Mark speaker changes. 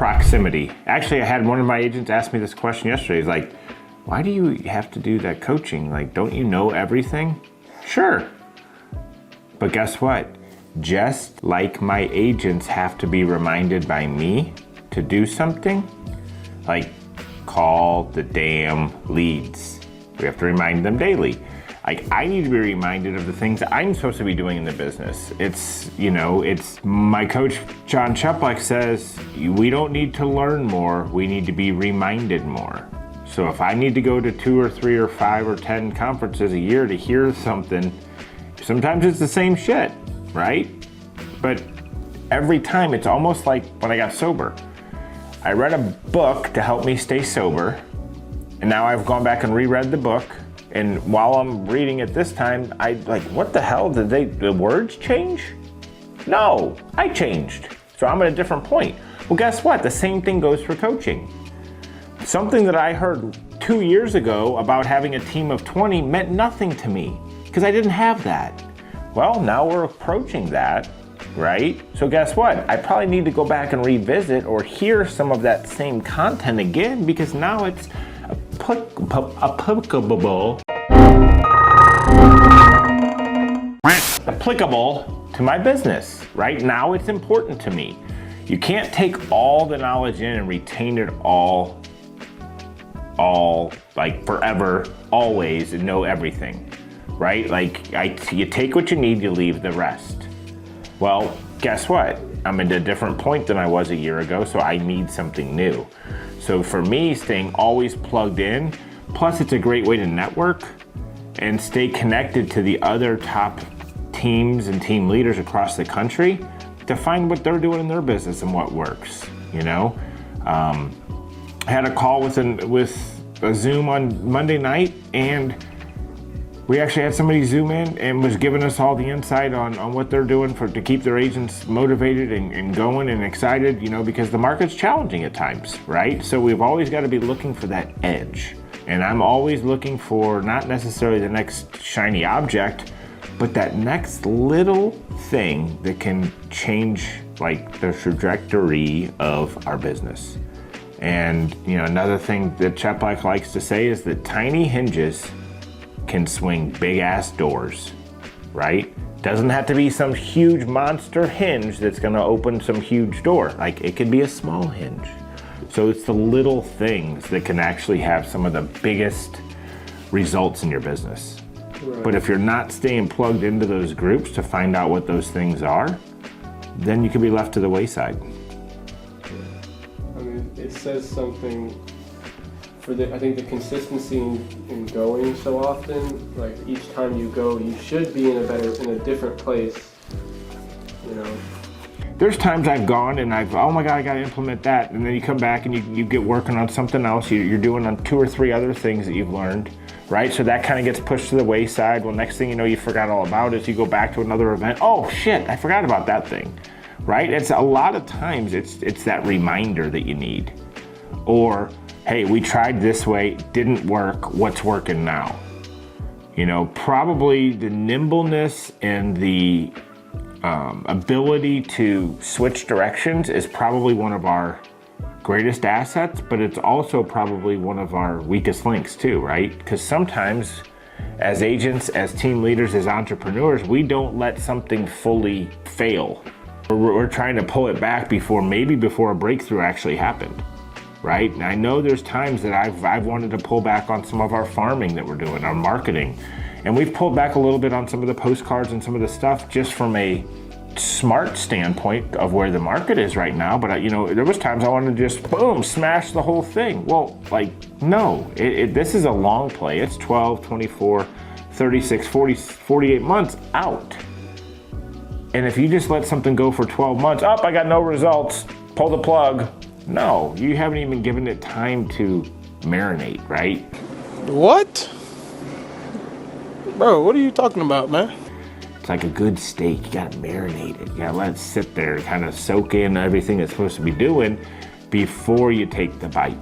Speaker 1: proximity. Actually, I had one of my agents ask me this question yesterday. He's like, why do you have to do that coaching? Like, don't you know everything? Sure. But guess what? Just like my agents have to be reminded by me to do something, like call the damn leads. We have to remind them daily. Like, I need to be reminded of the things that I'm supposed to be doing in the business. It's my coach, John Cheplek, says, we don't need to learn more, we need to be reminded more. So if I need to go to 2 or 3 or 5 or 10 conferences a year to hear something, sometimes it's the same shit, right? But every time, it's almost like when I got sober. I read a book to help me stay sober, and now I've gone back and reread the book. And while I'm reading it this time, I like, what the hell, did the words change? No, I changed. So I'm at a different point. Well, guess what? The same thing goes for coaching. Something that I heard 2 years ago about having a team of 20 meant nothing to me because I didn't have that. Well, now we're approaching that, right? So guess what? I probably need to go back and revisit or hear some of that same content again because now it's applicable to my business. Right now, it's important to me. You can't take all the knowledge in and retain it all like forever, always, and know everything, right? Like, you take what you need, you leave the rest. Well, guess what? I'm at a different point than I was a year ago, so I need something new. So for me, staying always plugged in, plus it's a great way to network and stay connected to the other top teams and team leaders across the country to find what they're doing in their business and what works, you know? I had a call with a Zoom on Monday night, and we actually had somebody Zoom in and was giving us all the insight on what they're doing to keep their agents motivated and going and excited, you know, because the market's challenging at times, right? So we've always got to be looking for that edge. And I'm always looking for not necessarily the next shiny object, but that next little thing that can change like the trajectory of our business. And, you know, another thing that Cheplek likes to say is that tiny hinges can swing big ass doors, right? Doesn't have to be some huge monster hinge that's gonna open some huge door. Like, it could be a small hinge. So it's the little things that can actually have some of the biggest results in your business. Right. But if you're not staying plugged into those groups to find out what those things are, then you could be left to the wayside.
Speaker 2: I mean, it says something for I think the consistency in going so often, like each time you go, you should be in a different place, you know.
Speaker 1: There's times I've gone and oh my God, I gotta implement that. And then you come back and you get working on something else. You're doing on 2 or 3 other things that you've learned, right? So that kind of gets pushed to the wayside. Well, next thing you know, you forgot all about it. You go back to another event. Oh shit, I forgot about that thing, right? It's a lot of times it's that reminder that you need. Or, hey, we tried this way, didn't work, what's working now? You know, probably the nimbleness and the ability to switch directions is probably one of our greatest assets, but it's also probably one of our weakest links too, right? Because sometimes as agents, as team leaders, as entrepreneurs, we don't let something fully fail. We're trying to pull it back before a breakthrough actually happened. Right? And I know there's times that I've wanted to pull back on some of our farming that we're doing, our marketing. And we've pulled back a little bit on some of the postcards and some of the stuff just from a smart standpoint of where the market is right now. But, you know, there was times I wanted to just, boom, smash the whole thing. Well, like, no, this is a long play. It's 12, 24, 36, 40, 48 months out. And if you just let something go for 12 months, I got no results, pull the plug. No, you haven't even given it time to marinate, right?
Speaker 3: What? Bro, what are you talking about, man?
Speaker 1: It's like a good steak. You gotta marinate it. You gotta let it sit there and kind of soak in everything it's supposed to be doing before you take the bite.